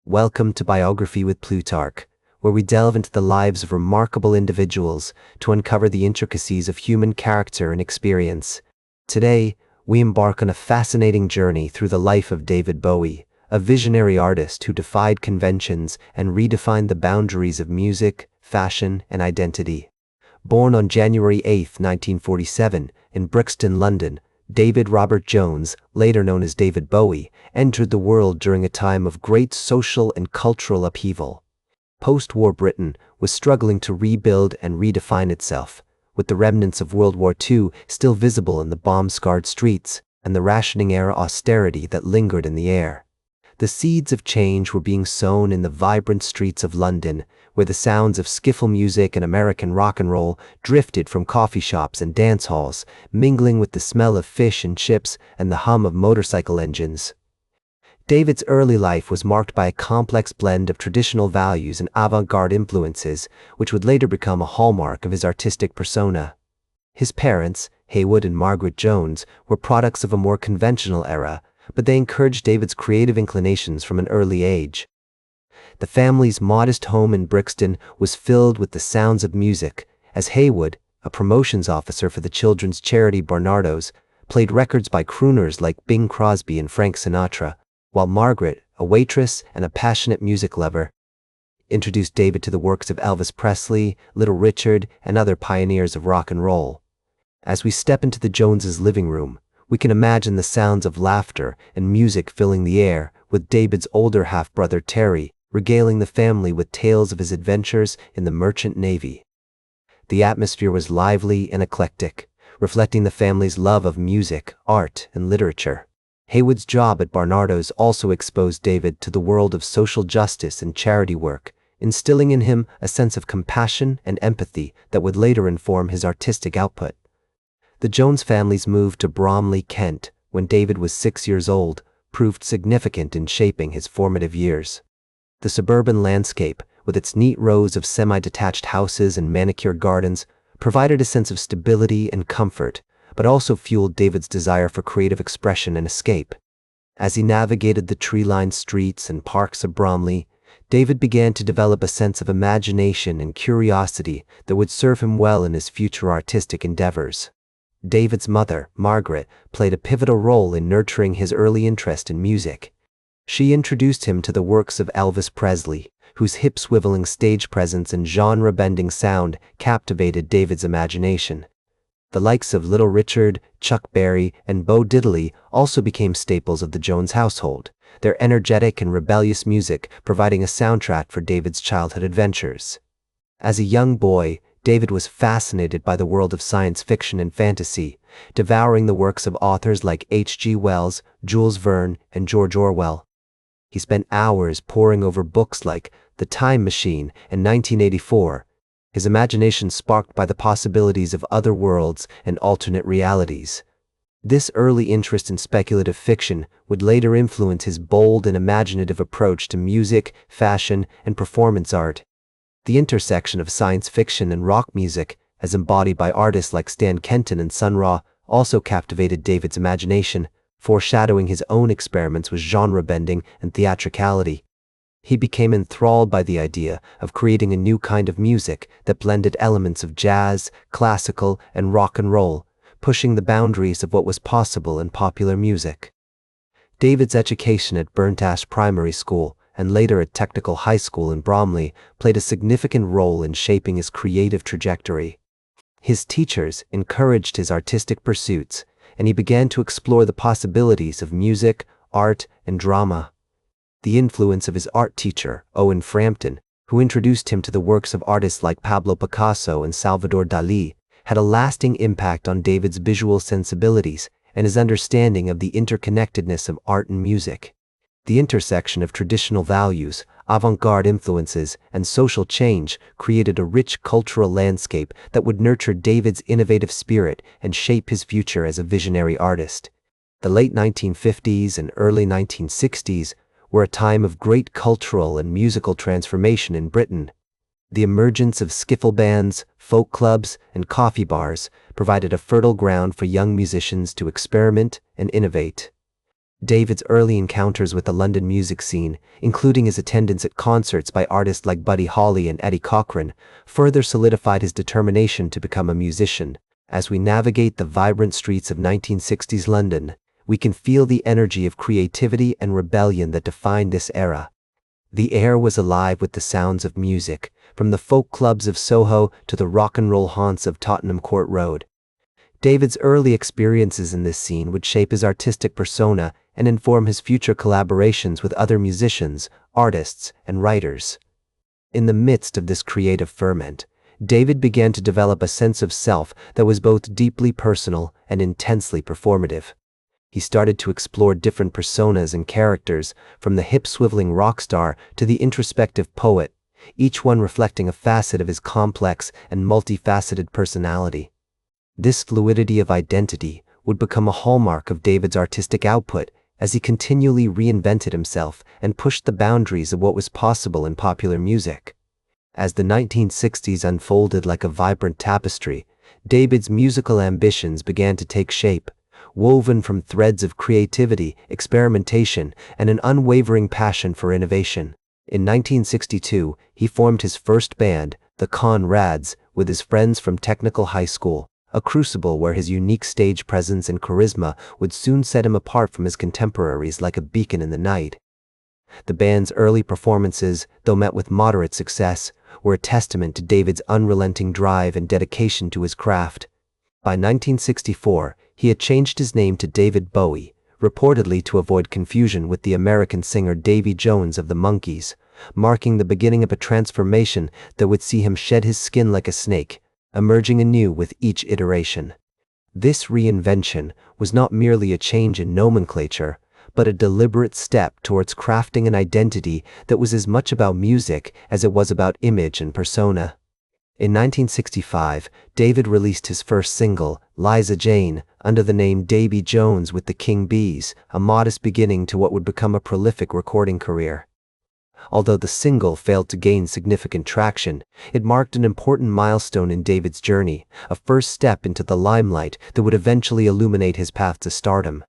Welcome to Biography with Plutarch, where we delve into the lives of remarkable individuals to uncover the intricacies of human character and experience. Today, we embark on a fascinating journey through the life of David Bowie, a visionary artist who defied conventions and redefined the boundaries of music, fashion, and identity. Born on January 8, 1947, in Brixton, London, David Robert Jones, later known as David Bowie, entered the world during a time of great social and cultural upheaval. Post-war Britain was struggling to rebuild and redefine itself, with the remnants of World War II still visible in the bomb-scarred streets and the rationing-era austerity that lingered in the air. The seeds of change were being sown in the vibrant streets of London, where the sounds of skiffle music and American rock and roll drifted from coffee shops and dance halls, mingling with the smell of fish and chips and the hum of motorcycle engines. David's early life was marked by a complex blend of traditional values and avant-garde influences, which would later become a hallmark of his artistic persona. His parents, Haywood and Margaret Jones, were products of a more conventional era, but they encouraged David's creative inclinations from an early age. The family's modest home in Brixton was filled with the sounds of music, as Haywood, a promotions officer for the children's charity Barnardo's, played records by crooners like Bing Crosby and Frank Sinatra, while Margaret, a waitress and a passionate music lover, introduced David to the works of Elvis Presley, Little Richard, and other pioneers of rock and roll. As we step into the Joneses' living room, we can imagine the sounds of laughter and music filling the air, with David's older half-brother Terry regaling the family with tales of his adventures in the merchant navy. The atmosphere was lively and eclectic, reflecting the family's love of music, art, and literature. Haywood's job at Barnardo's also exposed David to the world of social justice and charity work, instilling in him a sense of compassion and empathy that would later inform his artistic output. The Jones family's move to Bromley, Kent, when David was 6 years old, proved significant in shaping his formative years. The suburban landscape, with its neat rows of semi-detached houses and manicured gardens, provided a sense of stability and comfort, but also fueled David's desire for creative expression and escape. As he navigated the tree-lined streets and parks of Bromley, David began to develop a sense of imagination and curiosity that would serve him well in his future artistic endeavors. David's mother, Margaret, played a pivotal role in nurturing his early interest in music. She introduced him to the works of Elvis Presley, whose hip-swiveling stage presence and genre-bending sound captivated David's imagination. The likes of Little Richard, Chuck Berry, and Bo Diddley also became staples of the Jones household, their energetic and rebellious music providing a soundtrack for David's childhood adventures. As a young boy, David was fascinated by the world of science fiction and fantasy, devouring the works of authors like H.G. Wells, Jules Verne, and George Orwell. He spent hours poring over books like The Time Machine and 1984, his imagination sparked by the possibilities of other worlds and alternate realities. This early interest in speculative fiction would later influence his bold and imaginative approach to music, fashion, and performance art. The intersection of science fiction and rock music, as embodied by artists like Stan Kenton and Sun Ra, also captivated David's imagination, foreshadowing his own experiments with genre bending and theatricality. He became enthralled by the idea of creating a new kind of music that blended elements of jazz, classical, and rock and roll, pushing the boundaries of what was possible in popular music. David's education at Burnt Ash Primary School and later at Technical High School in Bromley played a significant role in shaping his creative trajectory. His teachers encouraged his artistic pursuits, and he began to explore the possibilities of music, art, and drama. The influence of his art teacher, Owen Frampton, who introduced him to the works of artists like Pablo Picasso and Salvador Dalí, had a lasting impact on David's visual sensibilities and his understanding of the interconnectedness of art and music. The intersection of traditional values, avant-garde influences, and social change created a rich cultural landscape that would nurture David's innovative spirit and shape his future as a visionary artist. The late 1950s and early 1960s were a time of great cultural and musical transformation in Britain. The emergence of skiffle bands, folk clubs, and coffee bars provided a fertile ground for young musicians to experiment and innovate. David's early encounters with the London music scene, including his attendance at concerts by artists like Buddy Holly and Eddie Cochran, further solidified his determination to become a musician. As we navigate the vibrant streets of 1960s London, we can feel the energy of creativity and rebellion that defined this era. The air was alive with the sounds of music, from the folk clubs of Soho to the rock and roll haunts of Tottenham Court Road. David's early experiences in this scene would shape his artistic persona and inform his future collaborations with other musicians, artists, and writers. In the midst of this creative ferment, David began to develop a sense of self that was both deeply personal and intensely performative. He started to explore different personas and characters, from the hip-swiveling rock star to the introspective poet, each one reflecting a facet of his complex and multifaceted personality. This fluidity of identity would become a hallmark of David's artistic output as he continually reinvented himself and pushed the boundaries of what was possible in popular music. As the 1960s unfolded like a vibrant tapestry, David's musical ambitions began to take shape, woven from threads of creativity, experimentation, and an unwavering passion for innovation. In 1962, he formed his first band, the Conrads, with his friends from Technical High School, a crucible where his unique stage presence and charisma would soon set him apart from his contemporaries like a beacon in the night. The band's early performances, though met with moderate success, were a testament to David's unrelenting drive and dedication to his craft. By 1964, he had changed his name to David Bowie, reportedly to avoid confusion with the American singer Davy Jones of the Monkees, marking the beginning of a transformation that would see him shed his skin like a snake, emerging anew with each iteration. This reinvention was not merely a change in nomenclature, but a deliberate step towards crafting an identity that was as much about music as it was about image and persona. In 1965, David released his first single, Liza Jane, under the name Davy Jones with the King Bees, a modest beginning to what would become a prolific recording career. Although the single failed to gain significant traction, it marked an important milestone in David's journey, a first step into the limelight that would eventually illuminate his path to stardom.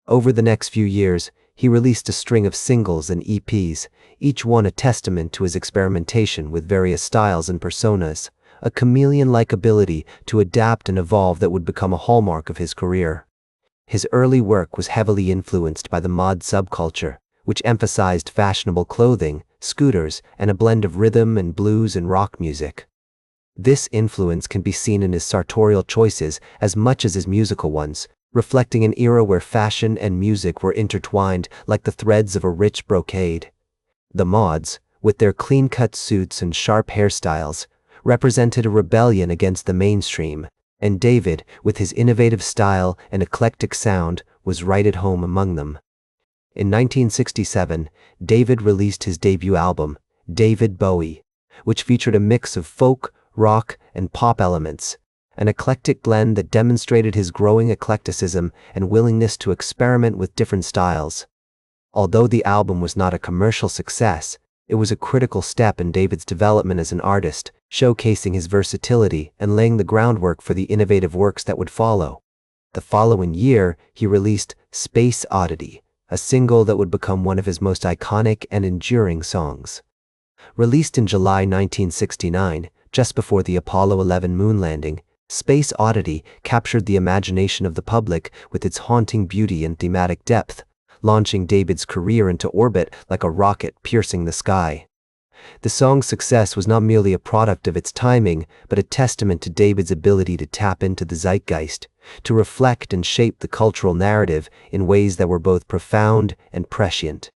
Over the next few years, he released a string of singles and EPs, each one a testament to his experimentation with various styles and personas, a chameleon-like ability to adapt and evolve that would become a hallmark of his career. His early work was heavily influenced by the mod subculture, which emphasized fashionable clothing, scooters, and a blend of rhythm and blues and rock music. This influence can be seen in his sartorial choices as much as his musical ones, reflecting an era where fashion and music were intertwined like the threads of a rich brocade. The mods, with their clean-cut suits and sharp hairstyles, represented a rebellion against the mainstream, and David, with his innovative style and eclectic sound, was right at home among them. In 1967, David released his debut album, David Bowie, which featured a mix of folk, rock, and pop elements, an eclectic blend that demonstrated his growing eclecticism and willingness to experiment with different styles. Although the album was not a commercial success, it was a critical step in David's development as an artist, showcasing his versatility and laying the groundwork for the innovative works that would follow. The following year, he released Space Oddity, a single that would become one of his most iconic and enduring songs. Released in July 1969, just before the Apollo 11 moon landing, Space Oddity captured the imagination of the public with its haunting beauty and thematic depth, launching David's career into orbit like a rocket piercing the sky. The song's success was not merely a product of its timing, but a testament to David's ability to tap into the zeitgeist, to reflect and shape the cultural narrative in ways that were both profound and prescient.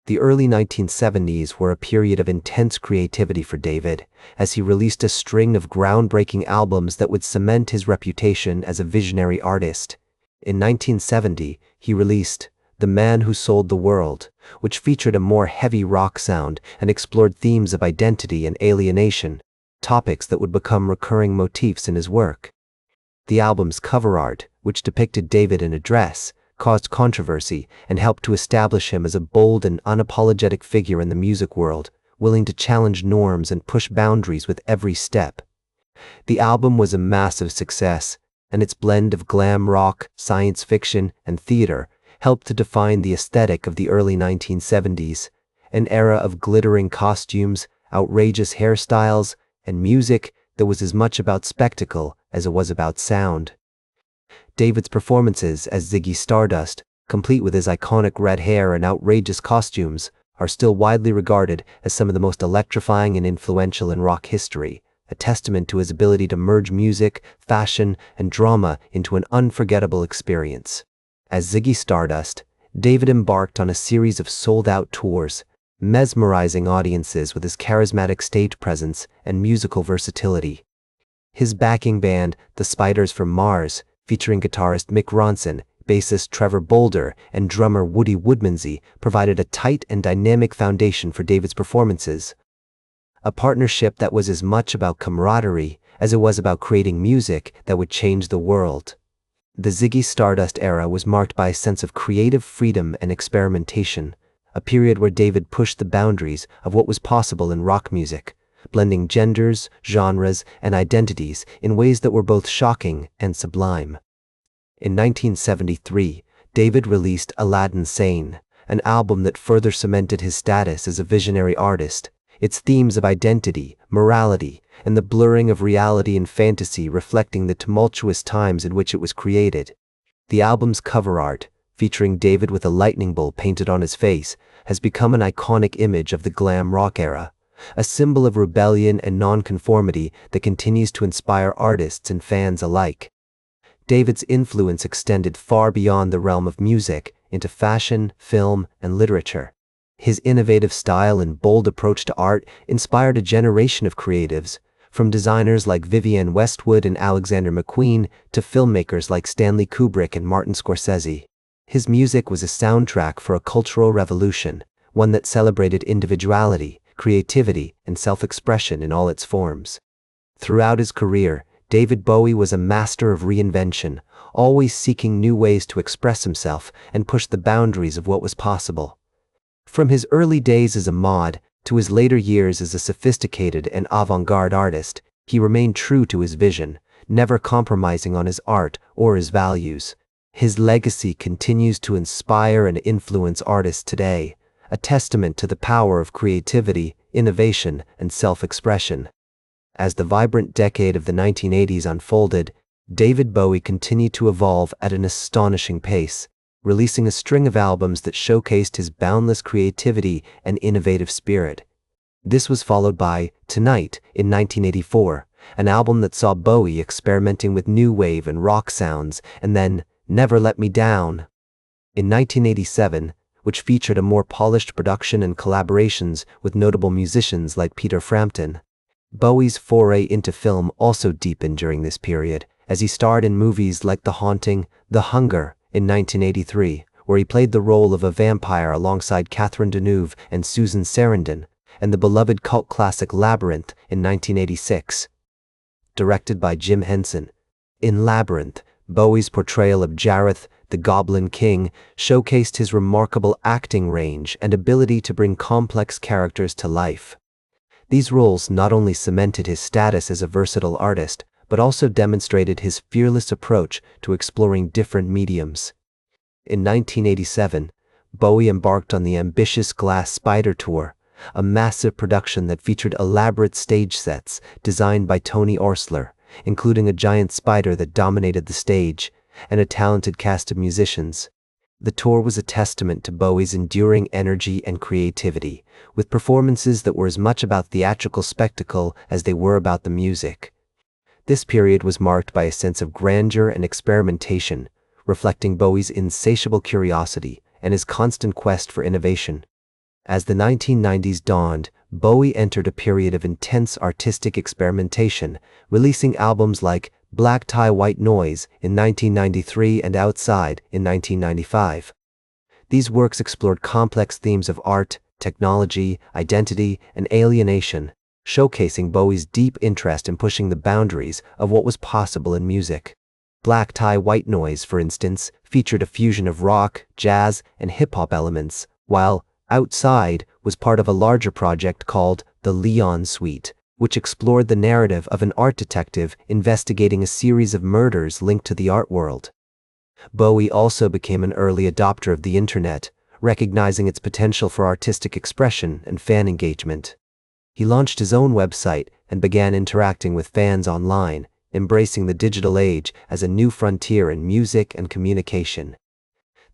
The early 1970s were a period of intense creativity for David, as he released a string of groundbreaking albums that would cement his reputation as a visionary artist. In 1970, he released The Man Who Sold the World, which featured a more heavy rock sound and explored themes of identity and alienation, topics that would become recurring motifs in his work. The album's cover art, which depicted David in a dress, caused controversy and helped to establish him as a bold and unapologetic figure in the music world, willing to challenge norms and push boundaries with every step. The album was a massive success, and its blend of glam rock, science fiction, and theater helped to define the aesthetic of the early 1970s, an era of glittering costumes, outrageous hairstyles, and music that was as much about spectacle as it was about sound. David's performances as Ziggy Stardust, complete with his iconic red hair and outrageous costumes, are still widely regarded as some of the most electrifying and influential in rock history, a testament to his ability to merge music, fashion, and drama into an unforgettable experience. As Ziggy Stardust, David embarked on a series of sold-out tours, mesmerizing audiences with his charismatic stage presence and musical versatility. His backing band, the Spiders from Mars, featuring guitarist Mick Ronson, bassist Trevor Bolder, and drummer Woody Woodmansey, provided a tight and dynamic foundation for David's performances. A partnership that was as much about camaraderie as it was about creating music that would change the world. The Ziggy Stardust era was marked by a sense of creative freedom and experimentation, a period where David pushed the boundaries of what was possible in rock music, blending genders, genres, and identities in ways that were both shocking and sublime. In 1973, David released Aladdin Sane, an album that further cemented his status as a visionary artist. Its themes of identity, morality, and the blurring of reality and fantasy reflecting the tumultuous times in which it was created. The album's cover art, featuring David with a lightning bolt painted on his face, has become an iconic image of the glam rock era, a symbol of rebellion and nonconformity that continues to inspire artists and fans alike. David's influence extended far beyond the realm of music into fashion, film, and literature. His innovative style and bold approach to art inspired a generation of creatives, from designers like Vivienne Westwood and Alexander McQueen to filmmakers like Stanley Kubrick and Martin Scorsese. His music was a soundtrack for a cultural revolution, one that celebrated individuality, creativity, and self-expression in all its forms. Throughout his career, David Bowie was a master of reinvention, always seeking new ways to express himself and push the boundaries of what was possible. From his early days as a mod to his later years as a sophisticated and avant-garde artist, he remained true to his vision, never compromising on his art or his values. His legacy continues to inspire and influence artists today, a testament to the power of creativity, innovation, and self-expression. As the vibrant decade of the 1980s unfolded, David Bowie continued to evolve at an astonishing pace, releasing a string of albums that showcased his boundless creativity and innovative spirit. This was followed by Tonight in 1984, an album that saw Bowie experimenting with new wave and rock sounds, and then Never Let Me Down in 1987, which featured a more polished production and collaborations with notable musicians like Peter Frampton. Bowie's foray into film also deepened during this period, as he starred in movies like The Haunting, The Hunger in 1983, where he played the role of a vampire alongside Catherine Deneuve and Susan Sarandon, and the beloved cult classic Labyrinth in 1986. Directed by Jim Henson. In Labyrinth, Bowie's portrayal of Jareth, the Goblin King, showcased his remarkable acting range and ability to bring complex characters to life. These roles not only cemented his status as a versatile artist, but also demonstrated his fearless approach to exploring different mediums. In 1987, Bowie embarked on the ambitious Glass Spider Tour, a massive production that featured elaborate stage sets designed by Tony Orsler, including a giant spider that dominated the stage, and a talented cast of musicians. The tour was a testament to Bowie's enduring energy and creativity, with performances that were as much about theatrical spectacle as they were about the music. This period was marked by a sense of grandeur and experimentation, reflecting Bowie's insatiable curiosity and his constant quest for innovation. As the 1990s dawned, Bowie entered a period of intense artistic experimentation, releasing albums like Black Tie White Noise in 1993 and Outside in 1995. These works explored complex themes of art, technology, identity, and alienation, showcasing Bowie's deep interest in pushing the boundaries of what was possible in music. Black Tie White Noise, for instance, featured a fusion of rock, jazz, and hip-hop elements, while Outside was part of a larger project called The Leon Suite, which explored the narrative of an art detective investigating a series of murders linked to the art world. Bowie also became an early adopter of the internet, recognizing its potential for artistic expression and fan engagement. He launched his own website and began interacting with fans online, embracing the digital age as a new frontier in music and communication.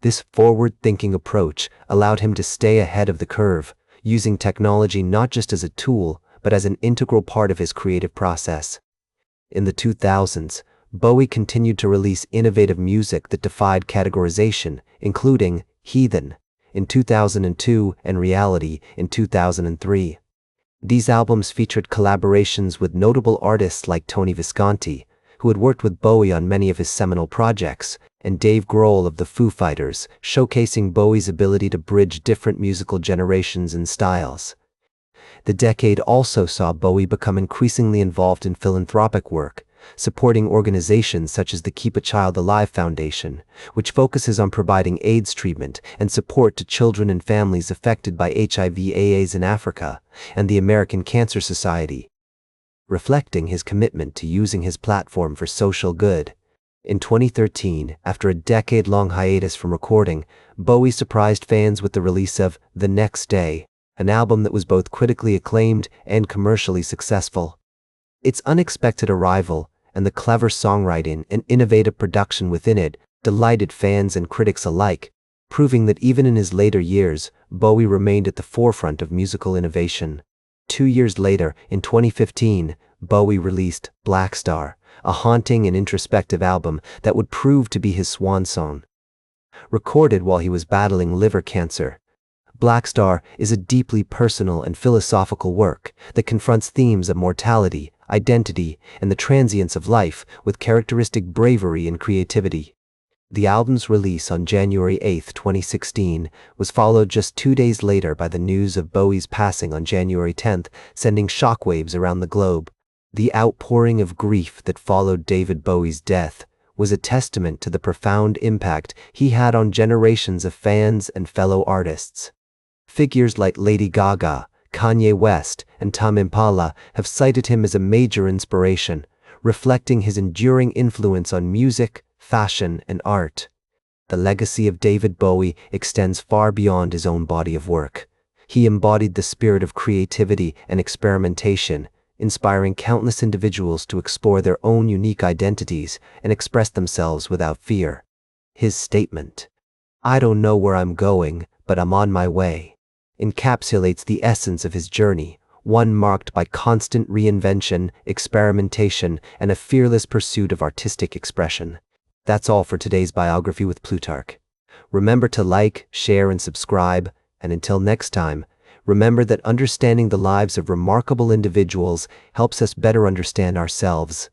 This forward-thinking approach allowed him to stay ahead of the curve, using technology not just as a tool, but as an integral part of his creative process. In the 2000s, Bowie continued to release innovative music that defied categorization, including Heathen in 2002 and Reality in 2003. These albums featured collaborations with notable artists like Tony Visconti, who had worked with Bowie on many of his seminal projects, and Dave Grohl of the Foo Fighters, showcasing Bowie's ability to bridge different musical generations and styles. The decade also saw Bowie become increasingly involved in philanthropic work, supporting organizations such as the Keep a Child Alive Foundation, which focuses on providing AIDS treatment and support to children and families affected by HIV/AIDS in Africa, and the American Cancer Society. Reflecting his commitment to using his platform for social good, in 2013, after a decade-long hiatus from recording, Bowie surprised fans with the release of The Next Day, an album that was both critically acclaimed and commercially successful. Its unexpected arrival and the clever songwriting and innovative production within it delighted fans and critics alike, proving that even in his later years, Bowie remained at the forefront of musical innovation. 2 years later, in 2015, Bowie released Black Star, a haunting and introspective album that would prove to be his swan song. Recorded while he was battling liver cancer, Black Star is a deeply personal and philosophical work that confronts themes of mortality, identity, and the transience of life with characteristic bravery and creativity. The album's release on January 8, 2016, was followed just 2 days later by the news of Bowie's passing on January 10, sending shockwaves around the globe. The outpouring of grief that followed David Bowie's death was a testament to the profound impact he had on generations of fans and fellow artists. Figures like Lady Gaga, Kanye West, and Tame Impala have cited him as a major inspiration, reflecting his enduring influence on music, fashion, and art. The legacy of David Bowie extends far beyond his own body of work. He embodied the spirit of creativity and experimentation, inspiring countless individuals to explore their own unique identities and express themselves without fear. His statement, "I don't know where I'm going, but I'm on my way," encapsulates the essence of his journey, one marked by constant reinvention, experimentation, and a fearless pursuit of artistic expression. That's all for today's Biography with Plutarch. Remember to like, share, and subscribe, and until next time, remember that understanding the lives of remarkable individuals helps us better understand ourselves.